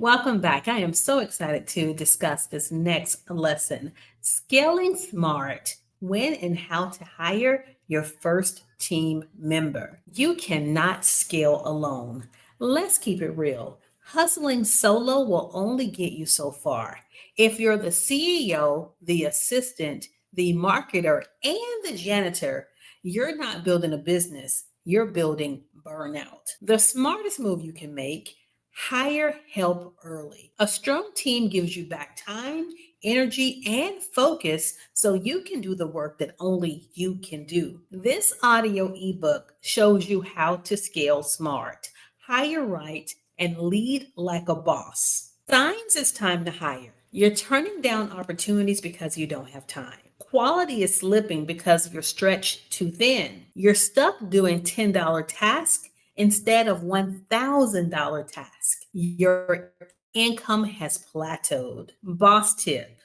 Welcome back. I am so excited to discuss this next lesson, scaling smart, when and how to hire your first team member. You cannot scale alone. Let's keep it real. Hustling solo will only get you so far. If you're the CEO, the assistant, the marketer, and the janitor, you're not building a business, you're building burnout. The smartest move you can make: hire help early. A strong team gives you back time, energy, and focus so you can do the work that only you can do. This audio ebook shows you how to scale smart, hire right, and lead like a boss. Signs it's time to hire. You're turning down opportunities because you don't have time. Quality is slipping because you're stretched too thin. You're stuck doing $10 tasks instead of $1,000 tasks. Your income has plateaued. Boss tip: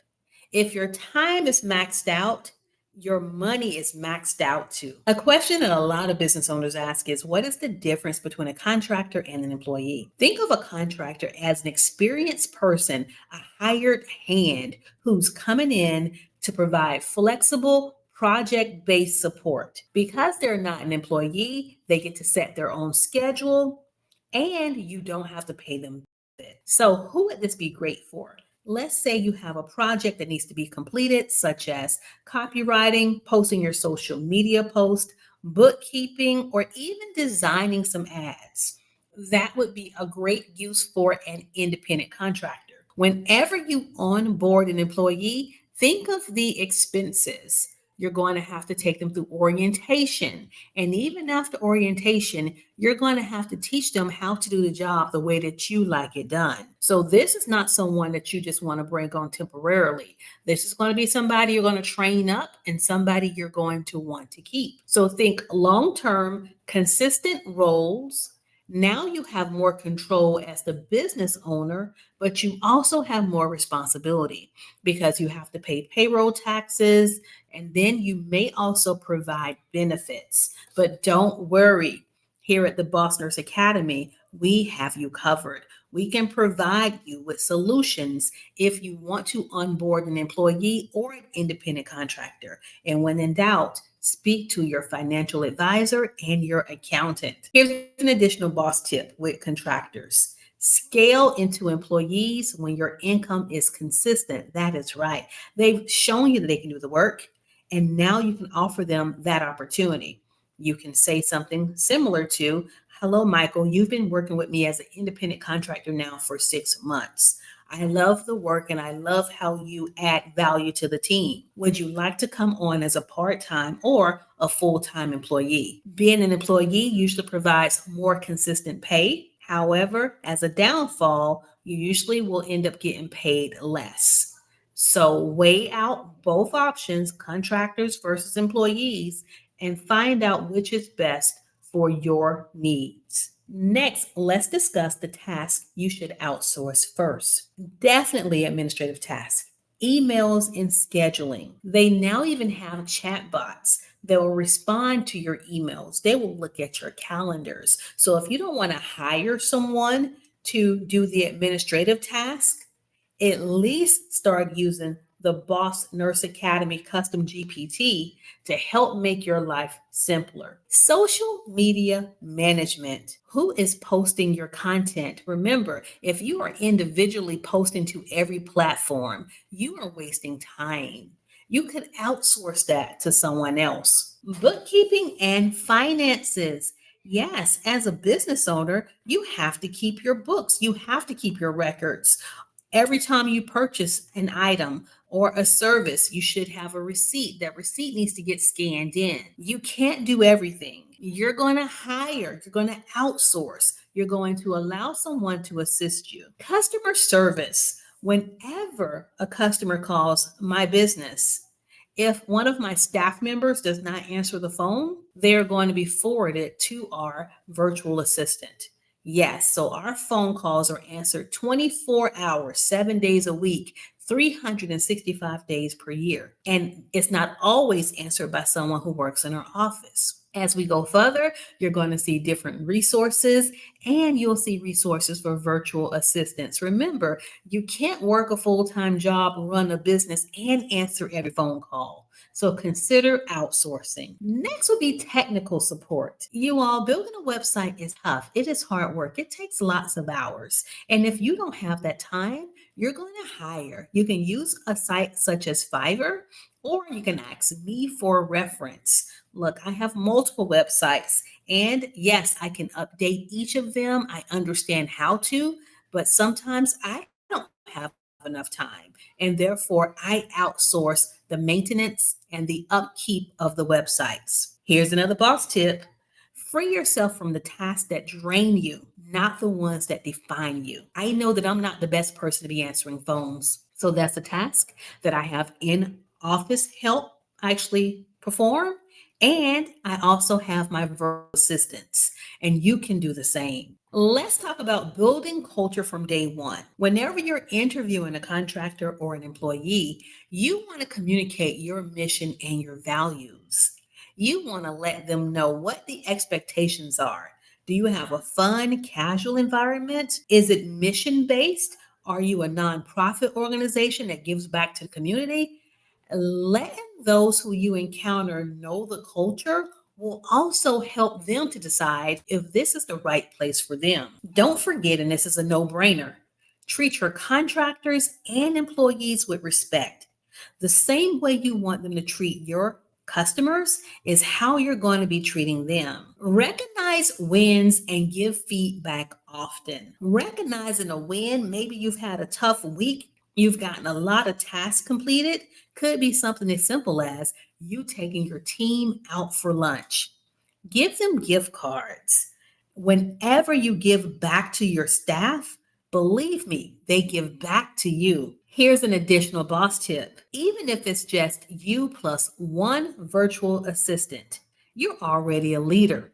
if your time is maxed out, your money is maxed out too. A question that a lot of business owners ask is, what is the difference between a contractor and an employee? Think of a contractor as an experienced person, a hired hand who's coming in to provide flexible, project based support. Because they're not an employee, they get to set their own schedule and you don't have to pay them. So, who would this be great for? Let's say you have a project that needs to be completed, such as copywriting, posting your social media post, bookkeeping, or even designing some ads. That would be a great use for an independent contractor. Whenever you onboard an employee, think of the expenses. You're going to have to take them through orientation. And even after orientation, you're going to have to teach them how to do the job the way that you like it done. So, this is not someone that you just want to bring on temporarily. This is going to be somebody you're going to train up and somebody you're going to want to keep. So, think long term, consistent roles. Now you have more control as the business owner, but you also have more responsibility because you have to pay payroll taxes, and then you may also provide benefits. But don't worry, here at the Boss Nurse Academy, we have you covered. We can provide you with solutions if you want to onboard an employee or an independent contractor. And when in doubt, speak to your financial advisor and your accountant. Here's an additional boss tip with contractors: scale into employees when your income is consistent. That is right. They've shown you that they can do the work, and now you can offer them that opportunity. You can say something similar to, "Hello, Michael, you've been working with me as an independent contractor now for 6 months. I love the work and I love how you add value to the team. Would you like to come on as a part time or a full time employee?" Being an employee usually provides more consistent pay. However, as a downfall, you usually will end up getting paid less. So, weigh out both options, contractors versus employees, and find out which is best for your needs. Next, let's discuss the tasks you should outsource first. Definitely administrative tasks, emails, and scheduling. They now even have chatbots that will respond to your emails. They will look at your calendars. So if you don't want to hire someone to do the administrative task, at least start using the Boss Nurse Academy Custom GPT to help make your life simpler. Social media management. Who is posting your content? Remember, if you are individually posting to every platform, you are wasting time. You could outsource that to someone else. Bookkeeping and finances. Yes, as a business owner, you have to keep your books, you have to keep your records. Every time you purchase an item or a service, you should have a receipt. That receipt needs to get scanned in. You can't do everything. You're going to hire, you're going to outsource, you're going to allow someone to assist you. Customer service. Whenever a customer calls my business, if one of my staff members does not answer the phone, they're going to be forwarded to our virtual assistant. Yes, so our phone calls are answered 24 hours, 7 days a week, 365 days per year. And it's not always answered by someone who works in our office. As we go further, you're going to see different resources and you'll see resources for virtual assistants. Remember, you can't work a full time job, run a business, and answer every phone call. So consider outsourcing. Next would be technical support. You all, building a website is tough. It is hard work. It takes lots of hours. And if you don't have that time, you're going to hire. You can use a site such as Fiverr, or you can ask me for reference. Look, I have multiple websites, and yes, I can update each of them. I understand how to, but sometimes I don't have enough time, and therefore I outsource the maintenance and the upkeep of the websites. Here's another boss tip: free yourself from the tasks that drain you, not the ones that define you. I know that I'm not the best person to be answering phones. So that's a task that I have in office help actually perform. And I also have my virtual assistants, and you can do the same. Let's talk about building culture from day one. Whenever you're interviewing a contractor or an employee, you want to communicate your mission and your values. You want to let them know what the expectations are. Do you have a fun, casual environment? Is it mission based? Are you a nonprofit organization that gives back to the community? Letting those who you encounter know the culture will also help them to decide if this is the right place for them. Don't forget, and this is a no brainer, treat your contractors and employees with respect. The same way you want them to treat your customers is how you're going to be treating them. Recognize wins and give feedback often. Recognizing a win, maybe you've had a tough week, you've gotten a lot of tasks completed, could be something as simple as you taking your team out for lunch. Give them gift cards. Whenever you give back to your staff, believe me, they give back to you. Here's an additional boss tip. Even if it's just you plus one virtual assistant, you're already a leader.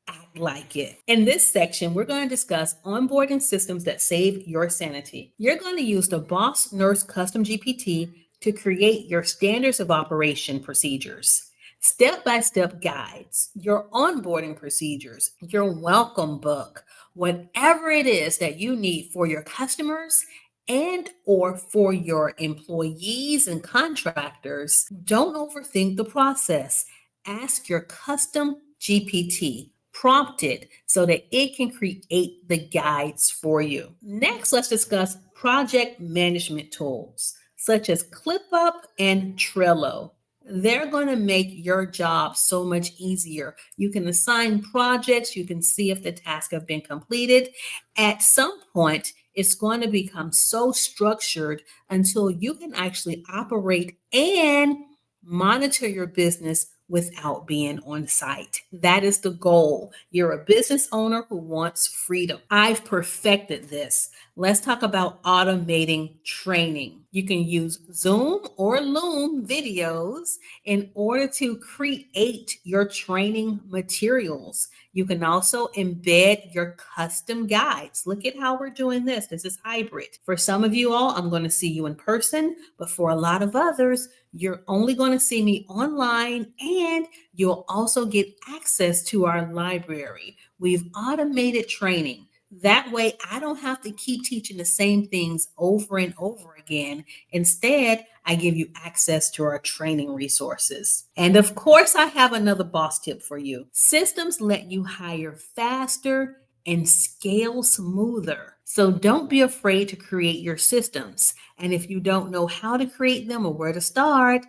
Act like it. In this section, we're going to discuss onboarding systems that save your sanity. You're going to use the Boss Nurse Custom GPT to create your standards of operation procedures, step-by-step guides, your onboarding procedures, your welcome book, whatever it is that you need for your customers and or for your employees and contractors. Don't overthink the process. Ask your custom GPT, prompt it so that it can create the guides for you. Next, let's discuss project management tools such as ClickUp and Trello. They're going to make your job so much easier. You can assign projects, you can see if the tasks have been completed. At some point, it's going to become so structured until you can actually operate and monitor your business without being on site. That is the goal. You're a business owner who wants freedom. I've perfected this. Let's talk about automating training. You can use Zoom or Loom videos in order to create your training materials. You can also embed your custom guides. Look at how we're doing this. This is hybrid. For some of you all, I'm going to see you in person, but for a lot of others, you're only going to see me online, and you'll also get access to our library. We've automated training. That way, I don't have to keep teaching the same things over and over again. Instead, I give you access to our training resources. And of course, I have another boss tip for you. Systems let you hire faster and scale smoother. So don't be afraid to create your systems. And if you don't know how to create them or where to start,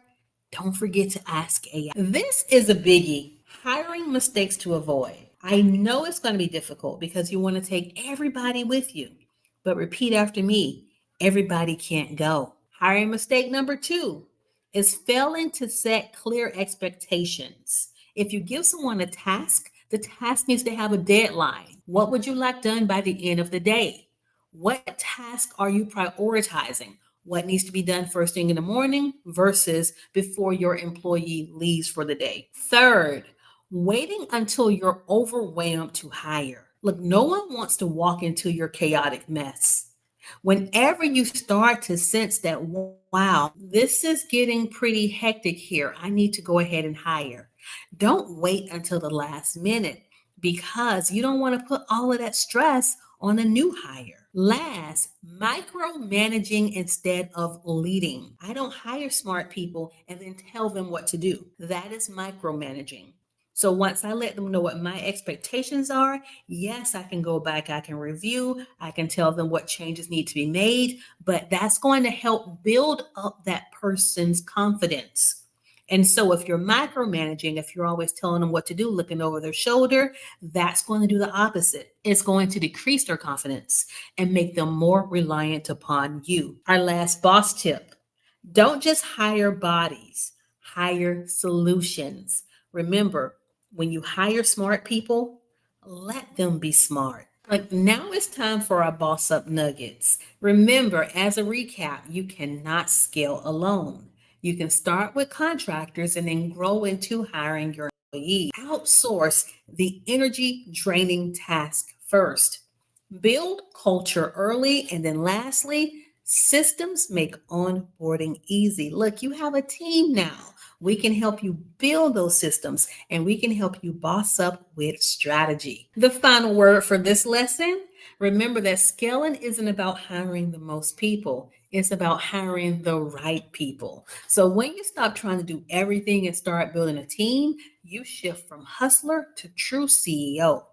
don't forget to ask AI. This is a biggie: hiring mistakes to avoid. I know it's going to be difficult because you want to take everybody with you, but repeat after me: everybody can't go. Hiring mistake number 2 is failing to set clear expectations. If you give someone a task, the task needs to have a deadline. What would you like done by the end of the day? What task are you prioritizing? What needs to be done first thing in the morning versus before your employee leaves for the day? Third, waiting until you're overwhelmed to hire. Look, no one wants to walk into your chaotic mess. Whenever you start to sense that, wow, this is getting pretty hectic here, I need to go ahead and hire. Don't wait until the last minute because you don't want to put all of that stress on a new hire. Last, micromanaging instead of leading. I don't hire smart people and then tell them what to do. That is micromanaging. So once I let them know what my expectations are, yes, I can go back, I can review, I can tell them what changes need to be made, but that's going to help build up that person's confidence. And so if you're micromanaging, if you're always telling them what to do, looking over their shoulder, that's going to do the opposite. It's going to decrease their confidence and make them more reliant upon you. Our last boss tip: don't just hire bodies, hire solutions. Remember, when you hire smart people, let them be smart. Like now it's time for our boss up nuggets. Remember, as a recap, you cannot scale alone. You can start with contractors and then grow into hiring your employees. Outsource the energy draining task first. Build culture early. And then lastly, systems make onboarding easy. Look, you have a team now. We can help you build those systems and we can help you boss up with strategy. The final word for this lesson: remember that scaling isn't about hiring the most people, it's about hiring the right people. So when you stop trying to do everything and start building a team, you shift from hustler to true CEO.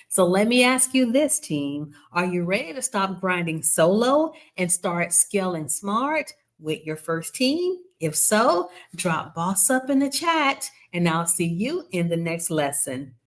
So let me ask you this, team. Are you ready to stop grinding solo and start scaling smart with your first team? If so, drop boss up in the chat and I'll see you in the next lesson.